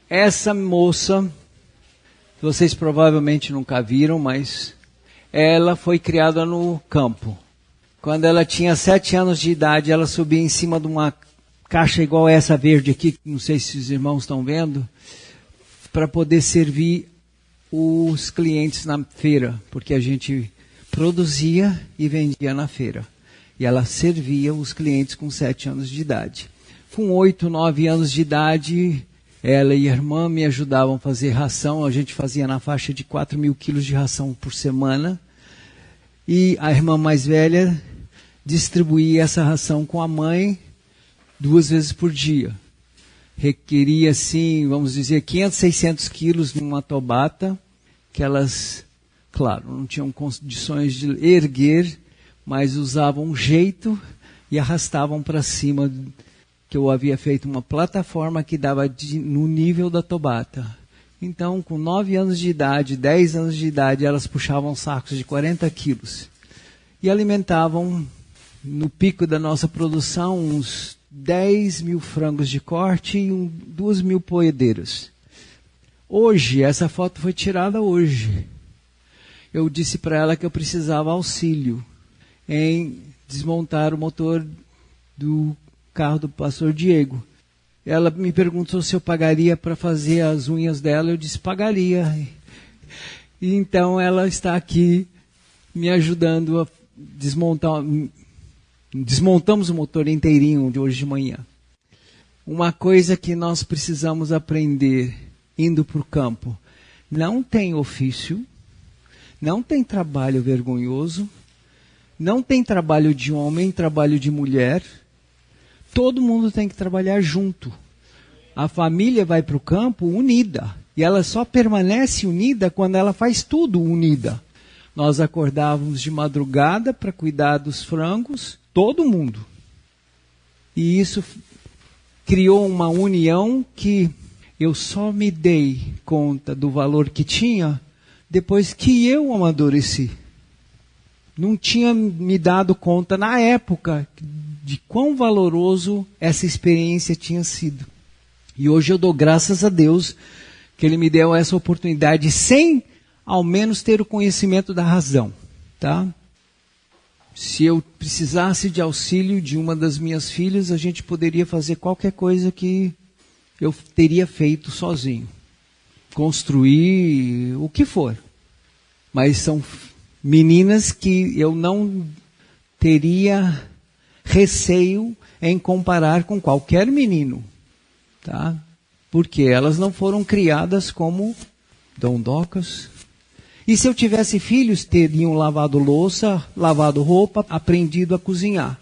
Essa moça, vocês provavelmente nunca viram, mas ela foi criada no campo. Quando ela tinha 7 anos de idade, ela subia em cima de uma caixa igual essa verde aqui, não sei se os irmãos estão vendo, para poder servir os clientes na feira, porque a gente produzia e vendia na feira. E ela servia os clientes com 7 anos de idade. Com 8, 9 anos de idade, ela e a irmã me ajudavam a fazer ração. A gente fazia na faixa de 4.000 quilos de ração por semana. E a irmã mais velha distribuía essa ração com a mãe 2 vezes por dia. Requeria, assim, vamos dizer, 500, 600 quilos numa tobata, que elas, claro, não tinham condições de erguer, mas usavam um jeito e arrastavam para cima, que eu havia feito uma plataforma que dava no nível da tobata. Então, com 9 anos de idade, 10 anos de idade, elas puxavam sacos de 40 quilos. E alimentavam, no pico da nossa produção, uns 10.000 frangos de corte e 2.000 poedeiras. Hoje, essa foto foi tirada hoje. Eu disse para ela que eu precisava auxílio em desmontar o motor do carro do pastor Diego. Ela me perguntou se eu pagaria para fazer as unhas dela. Eu disse, pagaria. E então ela está aqui me ajudando a desmontar. Desmontamos o motor inteirinho de hoje de manhã. Uma coisa que nós precisamos aprender indo para o campo. Não tem ofício, não tem trabalho vergonhoso, não tem trabalho de homem, trabalho de mulher. Todo mundo tem que trabalhar junto. A família vai para o campo unida. E ela só permanece unida quando ela faz tudo unida. Nós acordávamos de madrugada para cuidar dos frangos, todo mundo. E isso criou uma união que eu só me dei conta do valor que tinha depois que eu amadureci. Não tinha me dado conta na época de quão valoroso essa experiência tinha sido. E hoje eu dou graças a Deus que Ele me deu essa oportunidade sem ao menos ter o conhecimento da razão, tá? Se eu precisasse de auxílio de uma das minhas filhas, a gente poderia fazer qualquer coisa que eu teria feito sozinho. Construir, o que for. Mas são meninas que eu não teria receio em comparar com qualquer menino, tá? Porque elas não foram criadas como dondocas. E se eu tivesse filhos, teriam lavado louça, lavado roupa, aprendido a cozinhar.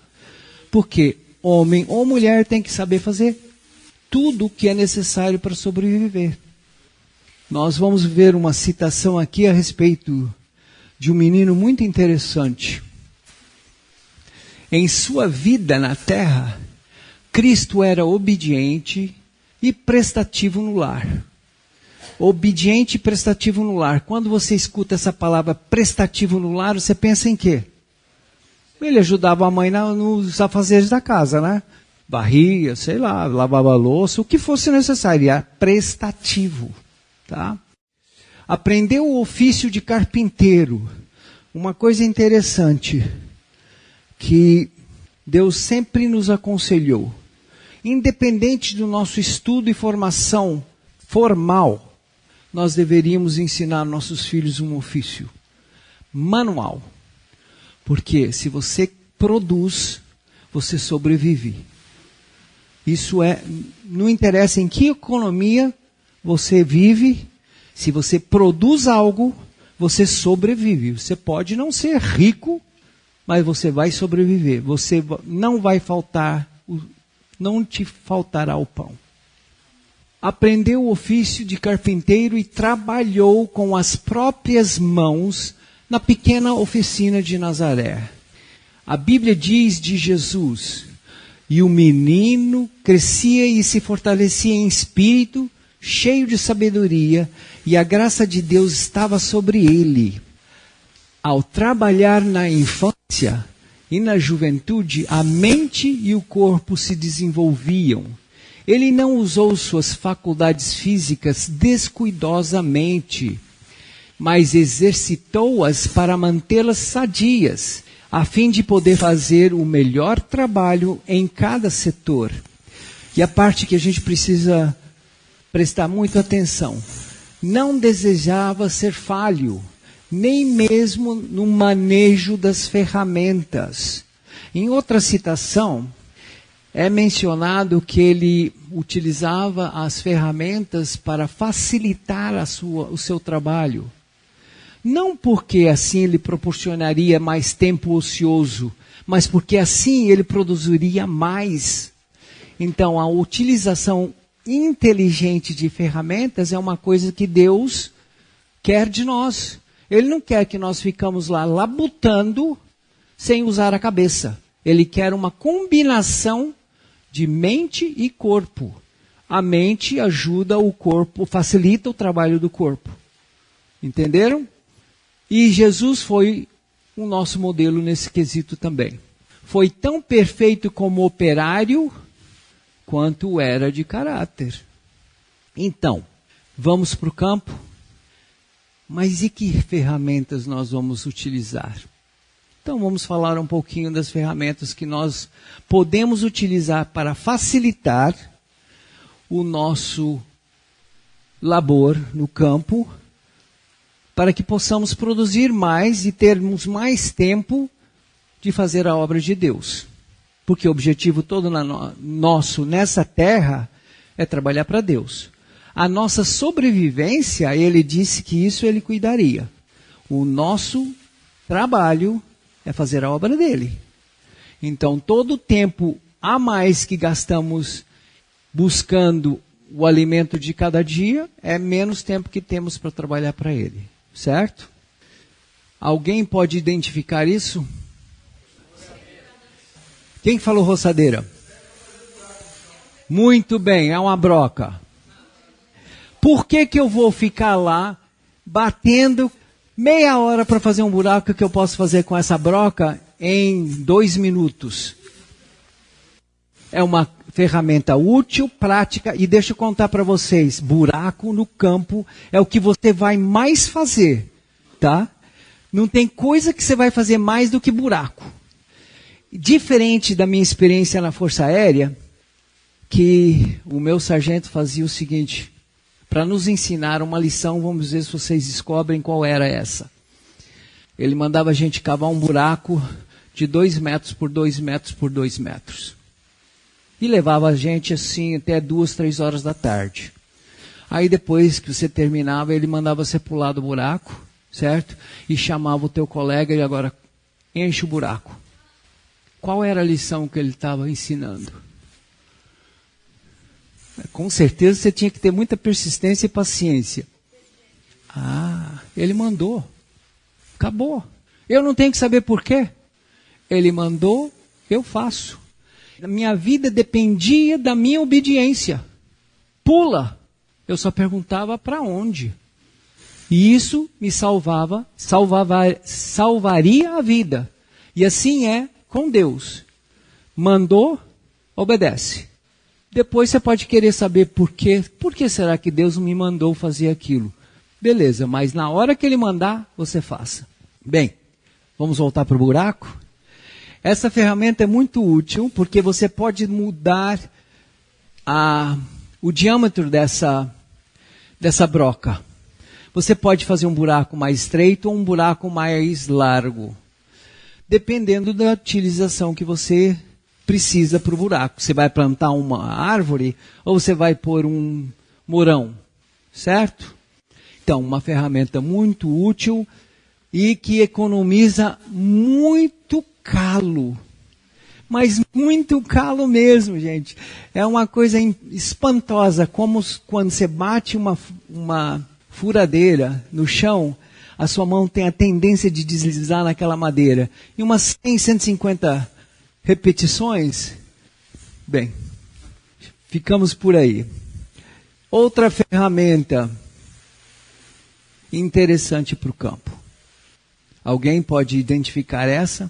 Porque homem ou mulher tem que saber fazer tudo o que é necessário para sobreviver. Nós vamos ver uma citação aqui a respeito de um menino muito interessante. Em sua vida na terra, Cristo era obediente e prestativo no lar. Obediente e prestativo no lar. Quando você escuta essa palavra prestativo no lar, você pensa em quê? Ele ajudava a mãe nos afazeres da casa, né? Varria, sei lá, lavava a louça, o que fosse necessário. Era prestativo, tá? Aprendeu o ofício de carpinteiro. Uma coisa interessante que Deus sempre nos aconselhou. Independente do nosso estudo e formação formal, nós deveríamos ensinar nossos filhos um ofício manual. Porque se você produz, você sobrevive. Isso não interessa em que economia você vive, se você produz algo, você sobrevive. Você pode não ser rico, mas você vai sobreviver. Você não vai faltar, não te faltará o pão. Aprendeu o ofício de carpinteiro e trabalhou com as próprias mãos na pequena oficina de Nazaré. A Bíblia diz de Jesus, e o menino crescia e se fortalecia em espírito, cheio de sabedoria, e a graça de Deus estava sobre ele. Ao trabalhar na infância e na juventude, a mente e o corpo se desenvolviam. Ele não usou suas faculdades físicas descuidosamente, mas exercitou-as para mantê-las sadias, a fim de poder fazer o melhor trabalho em cada setor. E a parte que a gente precisa prestar muita atenção: não desejava ser falho, nem mesmo no manejo das ferramentas. Em outra citação, é mencionado que ele utilizava as ferramentas para facilitar o seu trabalho. Não porque assim ele proporcionaria mais tempo ocioso, mas porque assim ele produziria mais. Então, a utilização inteligente de ferramentas é uma coisa que Deus quer de nós. Ele não quer que nós ficamos lá labutando sem usar a cabeça. Ele quer uma combinação de mente e corpo. A mente ajuda o corpo, facilita o trabalho do corpo. Entenderam? E Jesus foi o nosso modelo nesse quesito também. Foi tão perfeito como operário quanto era de caráter. Então, vamos para o campo. Mas e que ferramentas nós vamos utilizar? Então vamos falar um pouquinho das ferramentas que nós podemos utilizar para facilitar o nosso labor no campo, para que possamos produzir mais e termos mais tempo de fazer a obra de Deus. Porque o objetivo todo nosso nessa terra é trabalhar para Deus. A nossa sobrevivência, ele disse que isso ele cuidaria. O nosso trabalho é fazer a obra dele. Então, todo o tempo a mais que gastamos buscando o alimento de cada dia, é menos tempo que temos para trabalhar para ele. Certo? Alguém pode identificar isso? Quem falou roçadeira? Muito bem, é uma broca. Por que eu vou ficar lá batendo meia hora para fazer um buraco que eu posso fazer com essa broca em 2 minutos? É uma ferramenta útil, prática, e deixa eu contar para vocês, buraco no campo é o que você vai mais fazer, tá? Não tem coisa que você vai fazer mais do que buraco. Diferente da minha experiência na Força Aérea, que o meu sargento fazia o seguinte: para nos ensinar uma lição, vamos ver se vocês descobrem qual era essa. Ele mandava a gente cavar um buraco de 2 metros por 2 metros por 2 metros. E levava a gente assim até 2, 3 horas da tarde. Aí depois que você terminava, ele mandava você pular do buraco, certo? E chamava o teu colega e agora enche o buraco. Qual era a lição que ele estava ensinando? Com certeza você tinha que ter muita persistência e paciência. Ah, ele mandou. Acabou. Eu não tenho que saber por quê. Ele mandou, eu faço. A minha vida dependia da minha obediência. Pula. Eu só perguntava para onde. E isso me salvaria a vida. E assim é com Deus. Mandou, obedece. Depois você pode querer saber por quê. Por que será que Deus me mandou fazer aquilo? Beleza, mas na hora que Ele mandar, você faça. Bem, vamos voltar para o buraco? Essa ferramenta é muito útil, porque você pode mudar o diâmetro dessa broca. Você pode fazer um buraco mais estreito ou um buraco mais largo, dependendo da utilização que você precisa para o buraco. Você vai plantar uma árvore ou você vai pôr um mourão, certo? Então, uma ferramenta muito útil e que economiza muito calo. Mas muito calo mesmo, gente. É uma coisa espantosa, como quando você bate uma furadeira no chão, a sua mão tem a tendência de deslizar naquela madeira. E umas 100, 150 repetições, bem, ficamos por aí. Outra ferramenta interessante para o campo. Alguém pode identificar essa?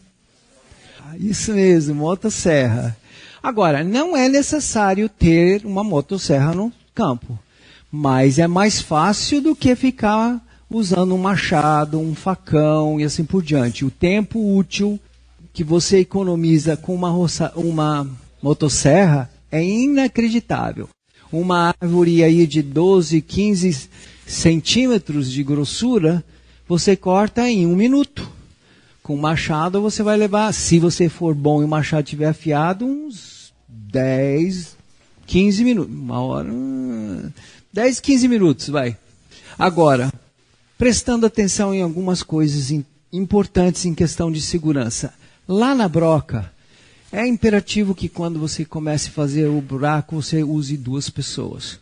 Isso mesmo, motosserra. Agora, não é necessário ter uma motosserra no campo, mas é mais fácil do que ficar usando um machado, um facão e assim por diante. O tempo útil que você economiza com uma motosserra é inacreditável. Uma árvore aí de 12, 15 centímetros de grossura, você corta em 1 minuto. Com machado você vai levar, se você for bom e o machado estiver afiado, uns 10, 15 minutos. 10, 15 minutos, vai. Agora, prestando atenção em algumas coisas importantes em questão de segurança. Lá na broca, é imperativo que quando você comece a fazer o buraco, você use 2 pessoas.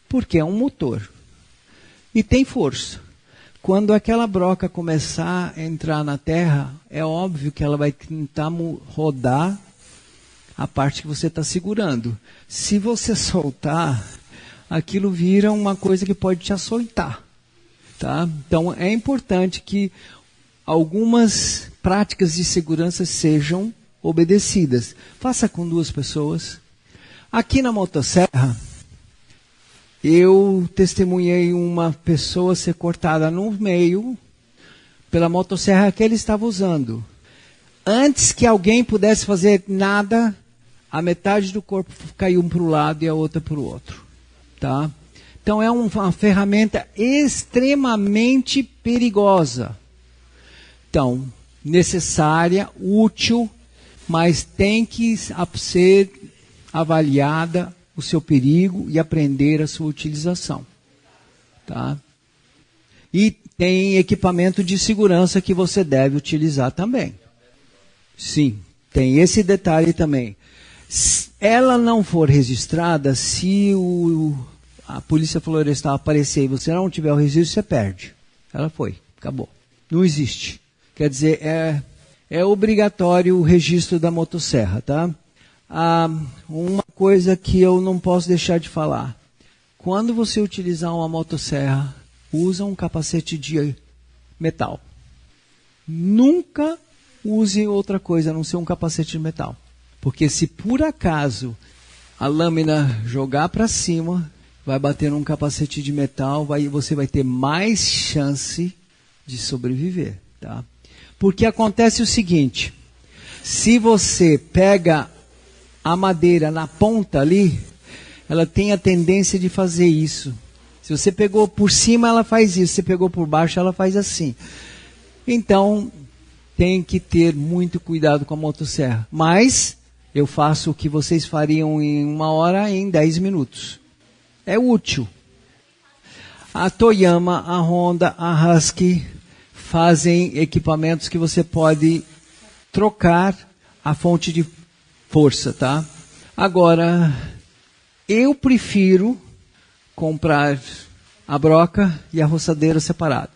Porque é um motor. E tem força. Quando aquela broca começar a entrar na terra, é óbvio que ela vai tentar rodar a parte que você está segurando. Se você soltar, aquilo vira uma coisa que pode te açoitar. Tá? Então é importante que algumas práticas de segurança sejam obedecidas. Faça com 2 pessoas. Aqui na motosserra, eu testemunhei uma pessoa ser cortada no meio pela motosserra que ele estava usando. Antes que alguém pudesse fazer nada, a metade do corpo caiu para o lado e a outra para o outro. Tá? Então é uma ferramenta extremamente perigosa. Então, necessária, útil, mas tem que ser avaliada o seu perigo e aprender a sua utilização. Tá? E tem equipamento de segurança que você deve utilizar também. Sim, tem esse detalhe também. Se ela não for registrada, se a polícia florestal aparecer e você não tiver o registro, você perde. Ela foi, acabou. Não existe. Quer dizer, é obrigatório o registro da motosserra, tá? Uma coisa que eu não posso deixar de falar. Quando você utilizar uma motosserra, usa um capacete de metal. Nunca use outra coisa a não ser um capacete de metal. Porque se por acaso a lâmina jogar para cima, vai bater num capacete de metal, você vai ter mais chance de sobreviver. Tá? Porque acontece o seguinte, se você pega a madeira na ponta ali, ela tem a tendência de fazer isso. Se você pegou por cima, ela faz isso. Se você pegou por baixo, ela faz assim. Então, tem que ter muito cuidado com a motosserra. Mas, eu faço o que vocês fariam em 1 hora em 10 minutos. É útil. A Toyama, a Honda, a Husky fazem equipamentos que você pode trocar a fonte de força, tá? Agora, eu prefiro comprar a broca e a roçadeira separado.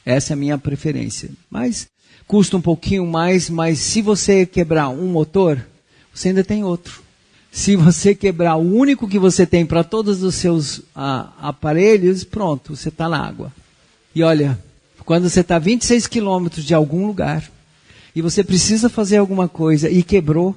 Essa é a minha preferência. Mas custa um pouquinho mais, mas se você quebrar um motor, você ainda tem outro. Se você quebrar o único que você tem para todos os seus aparelhos, pronto, você está na água. E olha, quando você está a 26 quilômetros de algum lugar, e você precisa fazer alguma coisa e quebrou,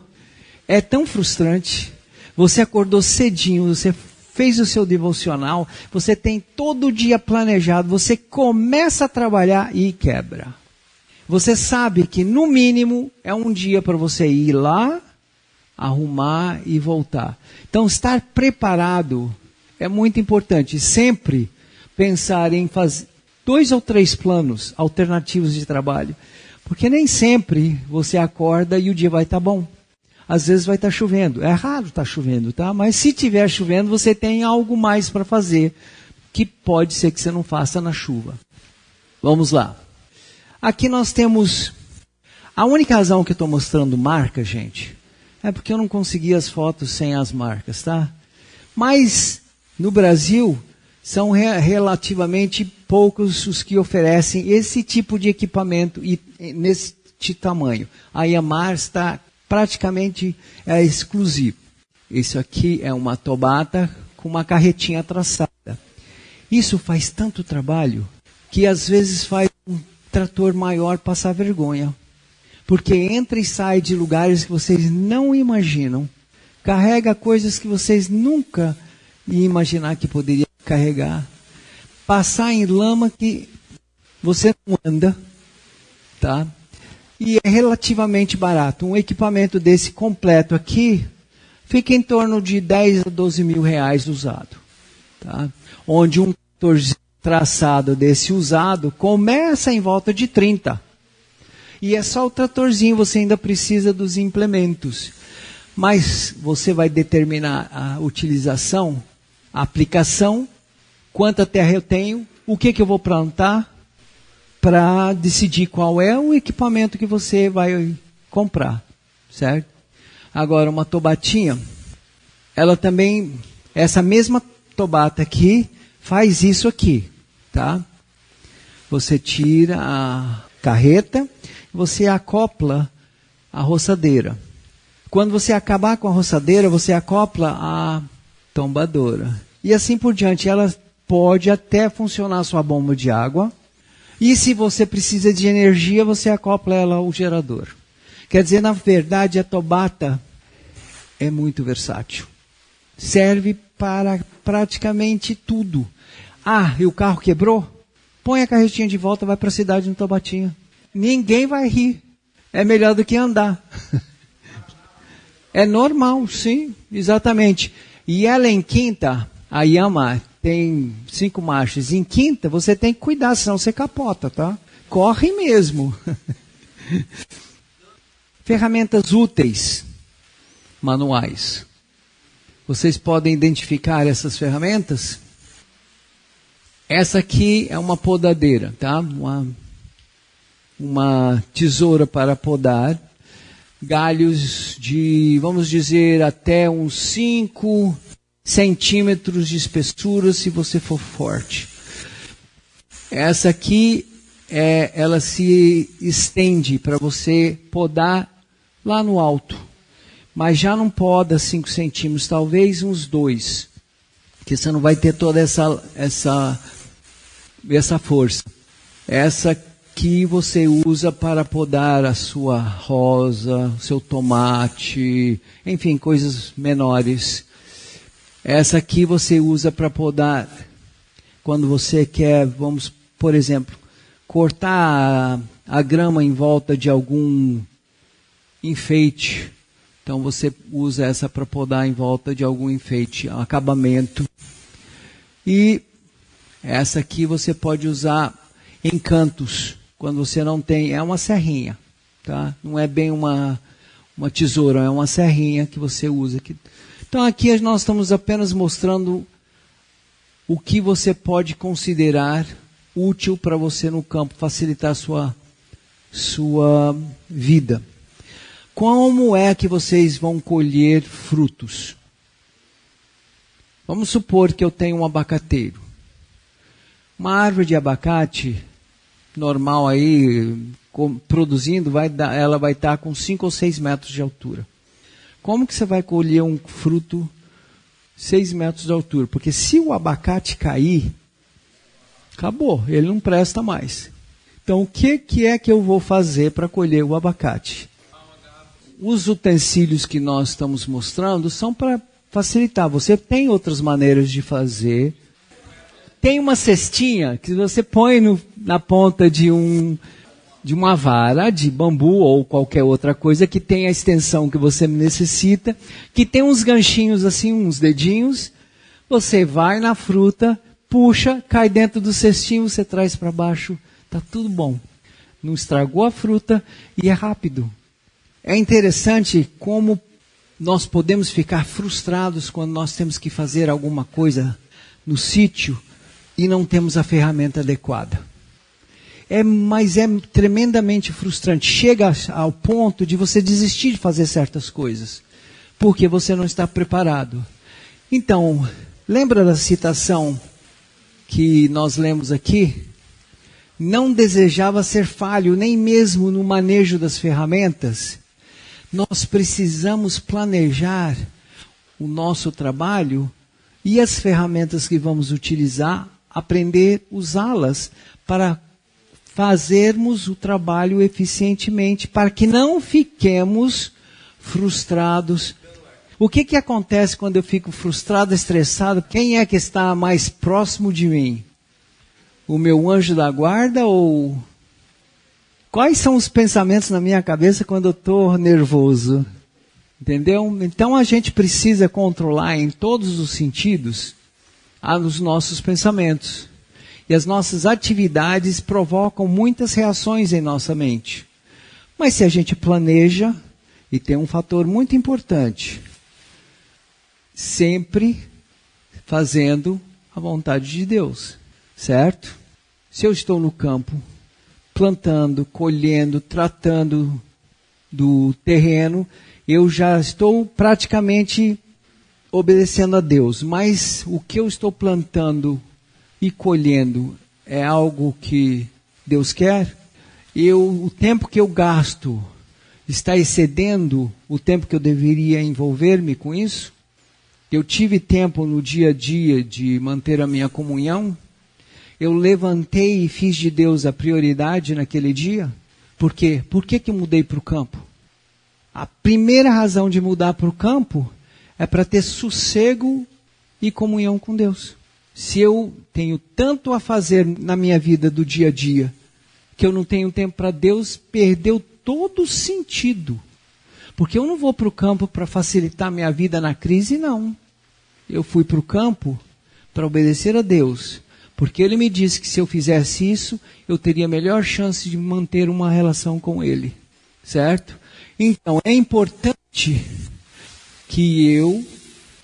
é tão frustrante. Você acordou cedinho, você fez o seu devocional, você tem todo o dia planejado, você começa a trabalhar e quebra. Você sabe que no mínimo é um dia para você ir lá, arrumar e voltar. Então estar preparado é muito importante. Sempre pensar em fazer 2 ou 3 planos alternativos de trabalho. Porque nem sempre você acorda e o dia vai estar bom. Às vezes vai estar chovendo. É raro estar chovendo, tá? Mas se estiver chovendo, você tem algo mais para fazer, que pode ser que você não faça na chuva. Vamos lá. Aqui nós temos... A única razão que eu estou mostrando marca, gente, é porque eu não consegui as fotos sem as marcas, tá? Mas, no Brasil, são relativamente poucos os que oferecem esse tipo de equipamento e nesse tamanho. A Yamaha está praticamente exclusivo. Isso aqui é uma Tobata com uma carretinha traçada. Isso faz tanto trabalho que às vezes faz um trator maior passar vergonha. Porque entra e sai de lugares que vocês não imaginam. Carrega coisas que vocês nunca iam imaginar que poderia carregar. Passar em lama que você não anda, tá? E é relativamente barato. Um equipamento desse completo aqui fica em torno de 10 a 12 mil reais usado, tá? Onde um traçado desse usado começa em volta de 30. E é só o tratorzinho, você ainda precisa dos implementos. Mas você vai determinar a utilização, a aplicação, quanta terra eu tenho, o que eu vou plantar, para decidir qual é o equipamento que você vai comprar, certo? Agora, uma tobatinha, ela também, essa mesma tobata aqui, faz isso aqui, tá? Você tira a carreta, você acopla a roçadeira. Quando você acabar com a roçadeira, você acopla a tombadora. E assim por diante, ela pode até funcionar a sua bomba de água. E se você precisa de energia, você acopla ela ao gerador. Quer dizer, na verdade, a tobata é muito versátil. Serve para praticamente tudo. Ah, e o carro quebrou? Põe a carretinha de volta, vai para a cidade no tobatinha. Ninguém vai rir. É melhor do que andar. É normal, sim, exatamente. E ela em quinta, a Yamaha tem 5 marchas. Em quinta, você tem que cuidar, senão você capota, tá? Corre mesmo. Ferramentas úteis, manuais. Vocês podem identificar essas ferramentas? Essa aqui é uma podadeira, tá? Uma tesoura para podar. Galhos de, vamos dizer, até uns 5 centímetros de espessura, se você for forte. Essa aqui, ela se estende para você podar lá no alto. Mas já não poda 5 centímetros, talvez uns 2. Porque você não vai ter toda essa força. Essa que você usa para podar a sua rosa, o seu tomate, enfim, coisas menores. Essa aqui você usa para podar quando você quer, vamos, por exemplo, cortar a grama em volta de algum enfeite. Então você usa essa para podar em volta de algum enfeite, acabamento. E essa aqui você pode usar em cantos, quando você não tem, é uma serrinha, tá? Não é bem uma tesoura, é uma serrinha que você usa. Então aqui nós estamos apenas mostrando o que você pode considerar útil para você no campo, facilitar a sua vida. Como é que vocês vão colher frutos? Vamos supor que eu tenho um abacateiro. Uma árvore de abacate normal aí, produzindo, ela vai estar com 5 ou 6 metros de altura. Como que você vai colher um fruto 6 metros de altura? Porque se o abacate cair, acabou, ele não presta mais. Então o que é que eu vou fazer para colher o abacate? Os utensílios que nós estamos mostrando são para facilitar. Você tem outras maneiras de fazer. Tem uma cestinha que você põe na ponta de uma vara de bambu ou qualquer outra coisa que tem a extensão que você necessita, que tem uns ganchinhos assim, uns dedinhos. Você vai na fruta, puxa, cai dentro do cestinho, você traz para baixo, tá tudo bom. Não estragou a fruta e é rápido. É interessante como nós podemos ficar frustrados quando nós temos que fazer alguma coisa no sítio e não temos a ferramenta adequada. Mas é tremendamente frustrante. Chega ao ponto de você desistir de fazer certas coisas, porque você não está preparado. Então, lembra da citação que nós lemos aqui? Não desejava ser falho, nem mesmo no manejo das ferramentas. Nós precisamos planejar o nosso trabalho e as ferramentas que vamos utilizar, aprender a usá-las para fazermos o trabalho eficientemente, para que não fiquemos frustrados. O que acontece quando eu fico frustrado, estressado? Quem é que está mais próximo de mim? O meu anjo da guarda ou... Quais são os pensamentos na minha cabeça quando eu estou nervoso? Entendeu? Então a gente precisa controlar em todos os sentidos os nossos pensamentos. E as nossas atividades provocam muitas reações em nossa mente. Mas se a gente planeja, e tem um fator muito importante, sempre fazendo a vontade de Deus, certo? Se eu estou no campo, plantando, colhendo, tratando do terreno, eu já estou praticamente obedecendo a Deus. Mas o que eu estou plantando e colhendo é algo que Deus quer? O tempo que eu gasto está excedendo o tempo que eu deveria envolver-me com isso? Eu tive tempo no dia a dia de manter a minha comunhão? Eu levantei e fiz de Deus a prioridade naquele dia? Por quê? Por que mudei para o campo? A primeira razão de mudar para o campo é para ter sossego e comunhão com Deus. Se eu tenho tanto a fazer na minha vida do dia a dia, que eu não tenho tempo para Deus, perdeu todo o sentido. Porque eu não vou para o campo para facilitar minha vida na crise, não. Eu fui para o campo para obedecer a Deus. Porque Ele me disse que se eu fizesse isso, eu teria a melhor chance de manter uma relação com Ele. Certo? Então, é importante que eu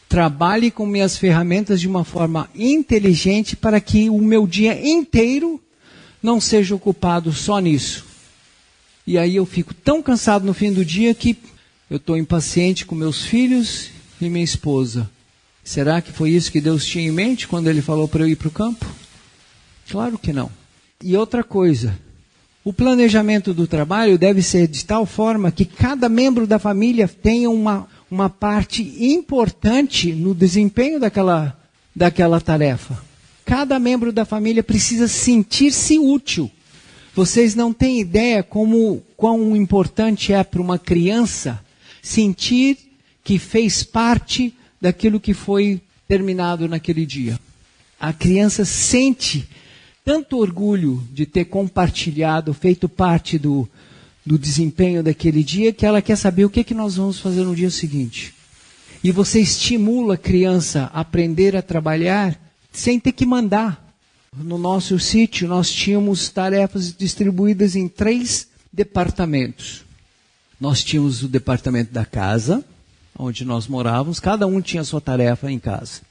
trabalhe com minhas ferramentas de uma forma inteligente para que o meu dia inteiro não seja ocupado só nisso. E aí eu fico tão cansado no fim do dia que eu estou impaciente com meus filhos e minha esposa. Será que foi isso que Deus tinha em mente quando Ele falou para eu ir para o campo? Claro que não. E outra coisa, o planejamento do trabalho deve ser de tal forma que cada membro da família tenha uma parte importante no desempenho daquela tarefa. Cada membro da família precisa sentir-se útil. Vocês não têm ideia quão importante é para uma criança sentir que fez parte daquilo que foi terminado naquele dia. A criança sente tanto orgulho de ter compartilhado, feito parte do desempenho daquele dia, que ela quer saber o que nós vamos fazer no dia seguinte. E você estimula a criança a aprender a trabalhar sem ter que mandar. No nosso sítio, nós tínhamos tarefas distribuídas em 3 departamentos. Nós tínhamos o departamento da casa, onde nós morávamos, cada um tinha a sua tarefa em casa.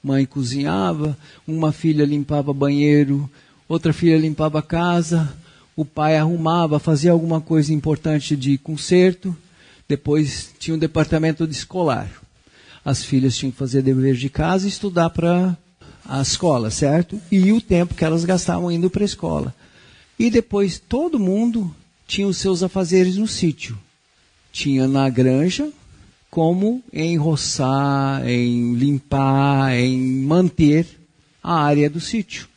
Mãe cozinhava, uma filha limpava banheiro, outra filha limpava a casa, o pai arrumava, fazia alguma coisa importante de conserto. Depois tinha um departamento de escolar. As filhas tinham que fazer dever de casa e estudar para a escola, certo? E o tempo que elas gastavam indo para a escola. E depois todo mundo tinha os seus afazeres no sítio. Tinha na granja, como em roçar, em limpar, em manter a área do sítio.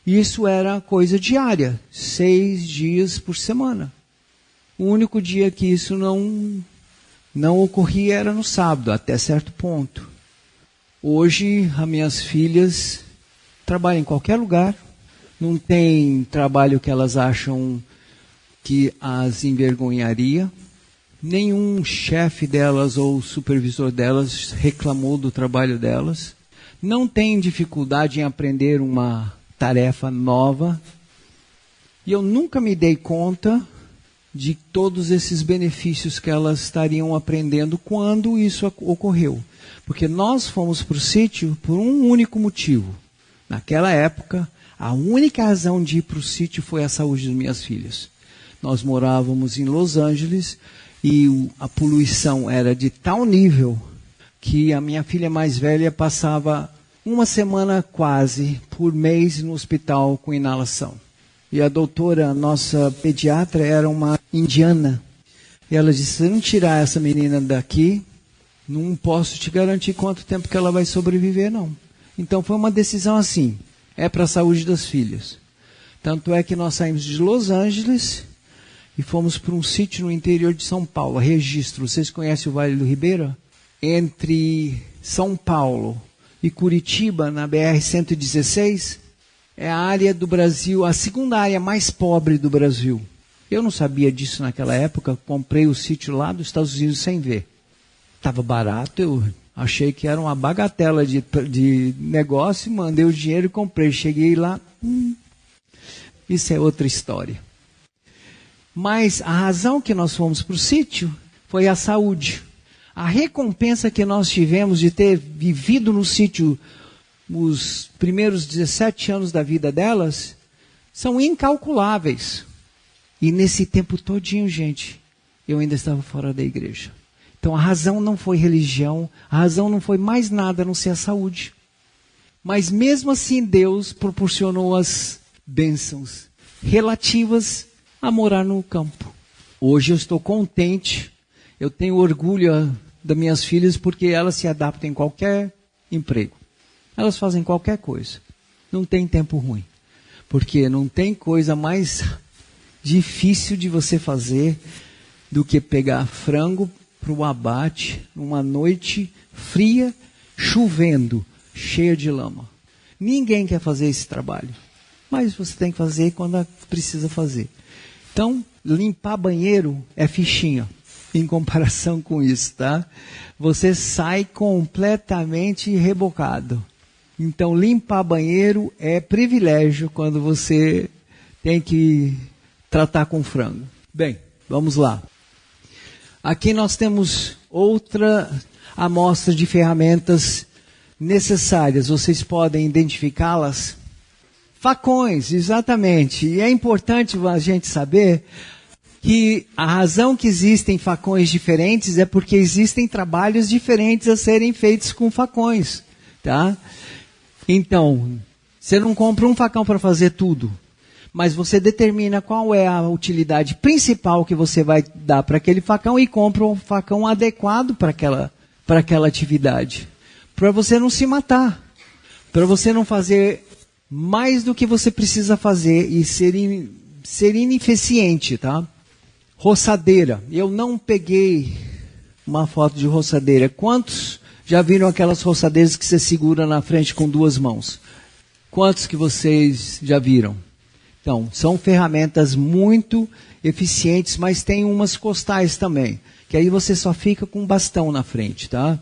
Isso era coisa diária, 6 dias por semana. O único dia que isso não ocorria era no sábado, até certo ponto. Hoje, as minhas filhas trabalham em qualquer lugar, não tem trabalho que elas acham que as envergonharia. Nenhum chefe delas ou supervisor delas reclamou do trabalho delas. Não tem dificuldade em aprender uma tarefa nova. E eu nunca me dei conta de todos esses benefícios que elas estariam aprendendo quando isso ocorreu. Porque nós fomos para o sítio por um único motivo. Naquela época, a única razão de ir para o sítio foi a saúde das minhas filhas. Nós morávamos em Los Angeles e a poluição era de tal nível que a minha filha mais velha passava uma semana quase por mês no hospital com inalação. E a doutora, nossa pediatra, era uma indiana. E ela disse, se não tirar essa menina daqui, não posso te garantir quanto tempo que ela vai sobreviver, não. Então foi uma decisão assim, é para a saúde das filhas. Tanto é que nós saímos de Los Angeles e fomos para um sítio no interior de São Paulo, Registro. Vocês conhecem o Vale do Ribeira? entre São Paulo e Curitiba, na BR-116, é a área do Brasil, a segunda área mais pobre do Brasil. Eu não sabia disso naquela época, comprei o sítio lá dos Estados Unidos sem ver. Estava barato, eu achei que era uma bagatela de negócio, mandei o dinheiro e comprei. Cheguei lá, isso é outra história. Mas a razão que nós fomos para o sítio foi a saúde. A recompensa que nós tivemos de ter vivido no sítio os primeiros 17 anos da vida delas são incalculáveis. E nesse tempo todinho, gente, eu ainda estava fora da igreja. Então a razão não foi religião, a razão não foi mais nada a não ser a saúde. Mas mesmo assim Deus proporcionou as bênçãos relativas a morar no campo. Hoje eu estou contente, eu tenho orgulho das minhas filhas porque elas se adaptam em qualquer emprego. Elas fazem qualquer coisa. Não tem tempo ruim. Porque não tem coisa mais difícil de você fazer do que pegar frango para o abate numa noite fria, chovendo, cheia de lama. Ninguém quer fazer esse trabalho. Mas você tem que fazer quando precisa fazer. Então, limpar banheiro é fichinha em comparação com isso, tá? Você sai completamente rebocado. Então, limpar banheiro é privilégio quando você tem que tratar com frango. Bem, vamos lá. Aqui nós temos outra amostra de ferramentas necessárias. Vocês podem identificá-las? Facões, exatamente. E é importante a gente saber que a razão que existem facões diferentes é porque existem trabalhos diferentes a serem feitos com facões, tá? Então, você não compra um facão para fazer tudo, mas você determina qual é a utilidade principal que você vai dar para aquele facão e compra um facão adequado para aquela atividade. Para você não se matar, para você não fazer mais do que você precisa fazer e ser ineficiente, tá? Roçadeira. Eu não peguei uma foto de roçadeira. Quantos já viram aquelas roçadeiras que você segura na frente com duas mãos? Quantos que vocês já viram? Então, são ferramentas muito eficientes, mas tem umas costais também, que aí você só fica com um bastão na frente, tá?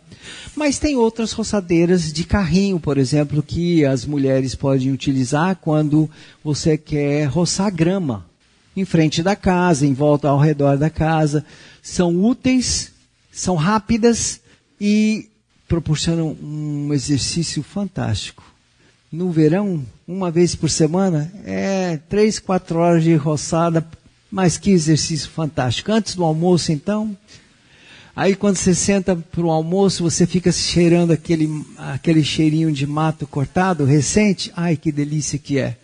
Mas tem outras roçadeiras de carrinho, por exemplo, que as mulheres podem utilizar quando você quer roçar grama em frente da casa, em volta ao redor da casa. São úteis, são rápidas e proporcionam um exercício fantástico. No verão, uma vez por semana, 3, 4 horas de roçada, mas que exercício fantástico. Antes do almoço, então, aí quando você senta para o almoço, você fica cheirando aquele cheirinho de mato cortado, recente. Ai, que delícia que é.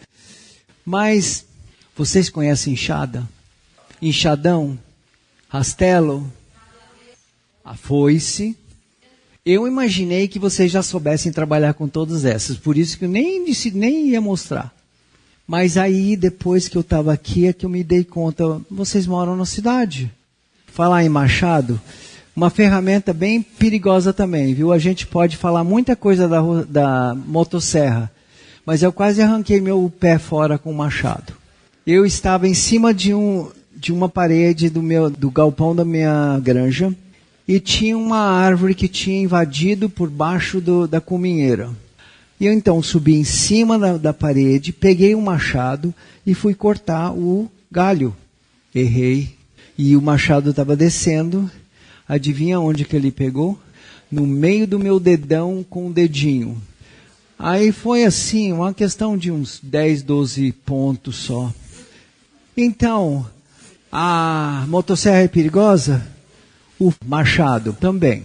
Mas, vocês conhecem enxada? Enxadão? Rastelo? A foice? Eu imaginei que vocês já soubessem trabalhar com todas essas, por isso que eu nem ia mostrar. Mas aí, depois que eu estava aqui, é que eu me dei conta, vocês moram na cidade. Falar em machado, uma ferramenta bem perigosa também, viu? A gente pode falar muita coisa da motosserra, mas eu quase arranquei meu pé fora com o machado. Eu estava em cima de uma parede do galpão da minha granja, e tinha uma árvore que tinha invadido por baixo da cuminheira. E eu então subi em cima da parede, peguei um machado e fui cortar o galho. Errei. E o machado estava descendo. Adivinha onde que ele pegou? No meio do meu dedão com o dedinho. Aí foi assim, uma questão de uns 10, 12 pontos só. Então, a motosserra é perigosa? O machado também.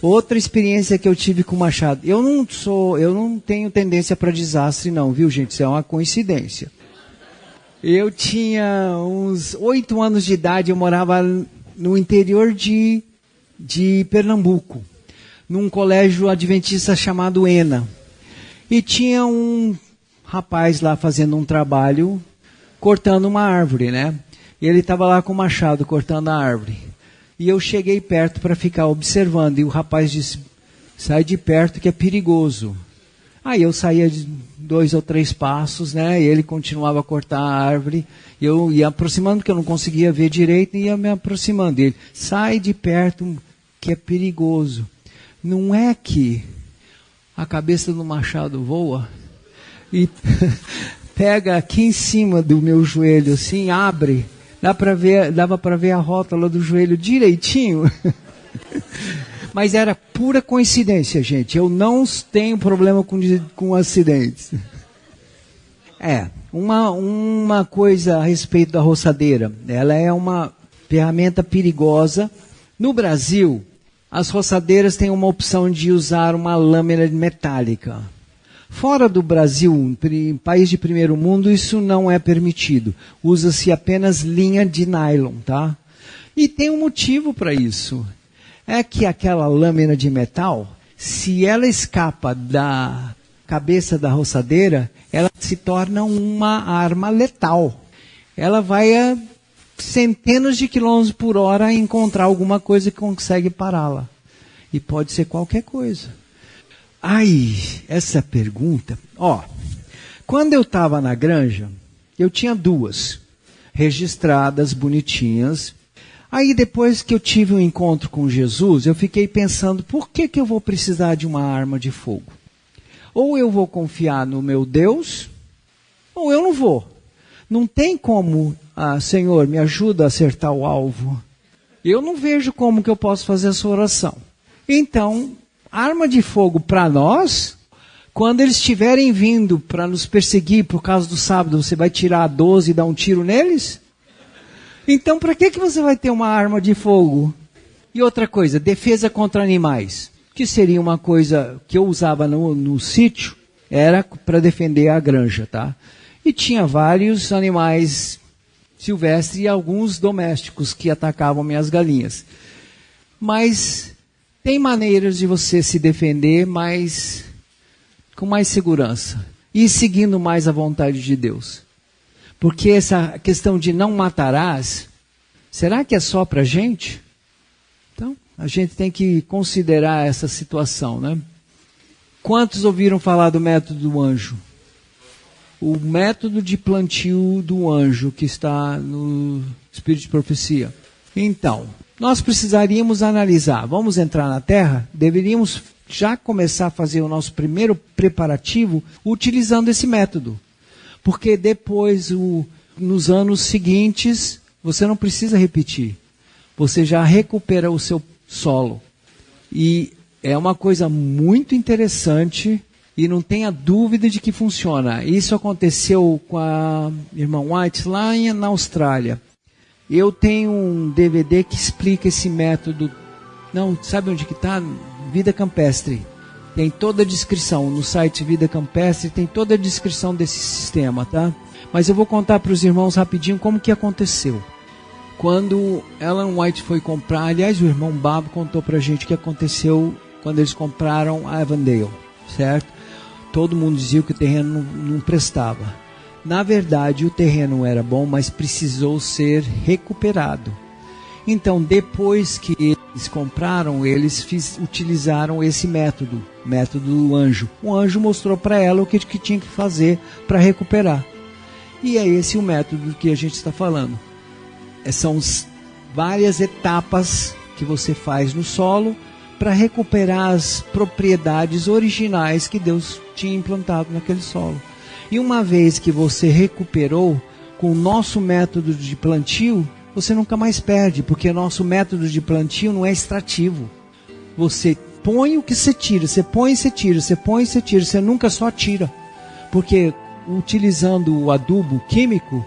Outra experiência que eu tive com o machado. Eu não tenho tendência para desastre não, viu gente? Isso é uma coincidência. Eu tinha uns 8 anos de idade, eu morava no interior de Pernambuco, num colégio adventista chamado ENA. E tinha um rapaz lá fazendo um trabalho, cortando uma árvore, né? E ele estava lá com o machado, cortando a árvore. E eu cheguei perto para ficar observando. E o rapaz disse, sai de perto que é perigoso. Aí eu saía de 2 ou 3 passos, né? E ele continuava a cortar a árvore. Eu ia aproximando, porque eu não conseguia ver direito, e ia me aproximando dele. Sai de perto que é perigoso. Não é que a cabeça do machado voa e pega aqui em cima do meu joelho, assim, abre. Dava para ver a rótula do joelho direitinho. Mas era pura coincidência, gente. Eu não tenho problema com acidentes. Uma coisa a respeito da roçadeira. Ela é uma ferramenta perigosa. No Brasil, as roçadeiras têm uma opção de usar uma lâmina metálica. Fora do Brasil, em país de primeiro mundo, isso não é permitido. Usa-se apenas linha de nylon, tá? E tem um motivo para isso. É que aquela lâmina de metal, se ela escapa da cabeça da roçadeira, ela se torna uma arma letal. Ela vai a centenas de quilômetros por hora encontrar alguma coisa que consegue pará-la. E pode ser qualquer coisa. Essa pergunta. Quando eu estava na granja, eu tinha 2 registradas, bonitinhas. Aí depois que eu tive um encontro com Jesus, eu fiquei pensando, por que eu vou precisar de uma arma de fogo? Ou eu vou confiar no meu Deus, ou eu não vou. Não tem como, Senhor, me ajuda a acertar o alvo. Eu não vejo como que eu posso fazer essa oração. Então, arma de fogo para nós, quando eles estiverem vindo para nos perseguir por causa do sábado, você vai tirar a 12 e dar um tiro neles? Então, para que você vai ter uma arma de fogo? E outra coisa, defesa contra animais, que seria uma coisa que eu usava no sítio, era para defender a granja, tá? E tinha vários animais silvestres e alguns domésticos que atacavam minhas galinhas. Mas tem maneiras de você se defender com mais segurança e seguindo mais a vontade de Deus. Porque essa questão de não matarás, será que é só para a gente? Então, a gente tem que considerar essa situação, né? Quantos ouviram falar do método do anjo? O método de plantio do anjo que está no Espírito de Profecia. Então, nós precisaríamos analisar. Vamos entrar na terra? Deveríamos já começar a fazer o nosso primeiro preparativo utilizando esse método. Porque depois, nos anos seguintes, você não precisa repetir. Você já recupera o seu solo. E é uma coisa muito interessante e não tenha dúvida de que funciona. Isso aconteceu com a irmã White lá na Austrália. Eu tenho um DVD que explica esse método. Não, sabe onde que está? Vida Campestre. Tem toda a descrição no site Vida Campestre, tem toda a descrição desse sistema, tá? Mas eu vou contar para os irmãos rapidinho como que aconteceu. Quando Ellen White foi comprar, aliás, o irmão Babo contou para a gente o que aconteceu quando eles compraram a Avondale, certo? Todo mundo dizia que o terreno não prestava. Na verdade, o terreno era bom, mas precisou ser recuperado. Então, depois que eles compraram, eles utilizaram esse método do anjo. O anjo mostrou para ela o que tinha que fazer para recuperar. E é esse o método que a gente está falando. São várias etapas que você faz no solo para recuperar as propriedades originais que Deus tinha implantado naquele solo. E uma vez que você recuperou com o nosso método de plantio, você nunca mais perde, porque nosso método de plantio não é extrativo. Você põe o que você tira, você põe e você tira, você põe e você tira, você nunca só tira. Porque utilizando o adubo químico,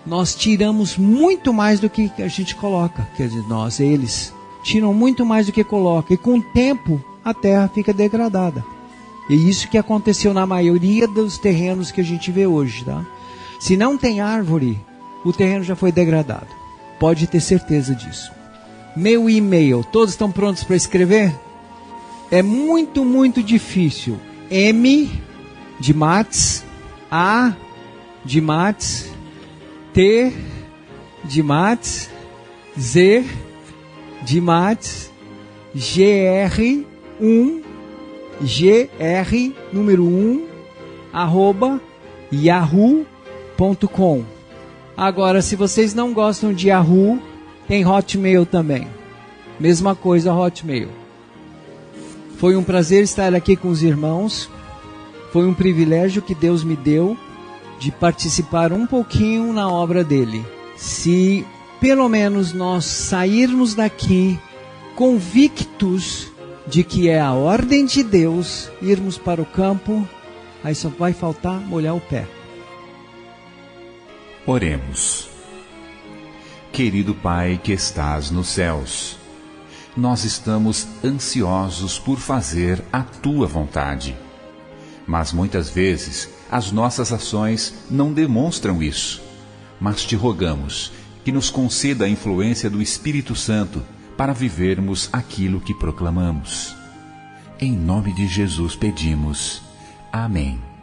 nós tiramos muito mais do que a gente coloca. Quer dizer, eles tiram muito mais do que coloca. E com o tempo, a terra fica degradada. E isso que aconteceu na maioria dos terrenos que a gente vê hoje, tá? Se não tem árvore, o terreno já foi degradado. Pode ter certeza disso. Meu e-mail, todos estão prontos para escrever? É muito, muito difícil. M de mates, A de mates, T de mates, Z de mates, número 1, arroba yahoo.com. Agora, se vocês não gostam de Yahoo, tem Hotmail também. Mesma coisa, Hotmail. Foi um prazer estar aqui com os irmãos. Foi um privilégio que Deus me deu de participar um pouquinho na obra dele. Se pelo menos nós sairmos daqui convictos de que é a ordem de Deus irmos para o campo, aí só vai faltar molhar o pé. Oremos. Querido Pai que estás nos céus, nós estamos ansiosos por fazer a Tua vontade. Mas muitas vezes as nossas ações não demonstram isso. Mas te rogamos que nos conceda a influência do Espírito Santo para vivermos aquilo que proclamamos. Em nome de Jesus pedimos. Amém.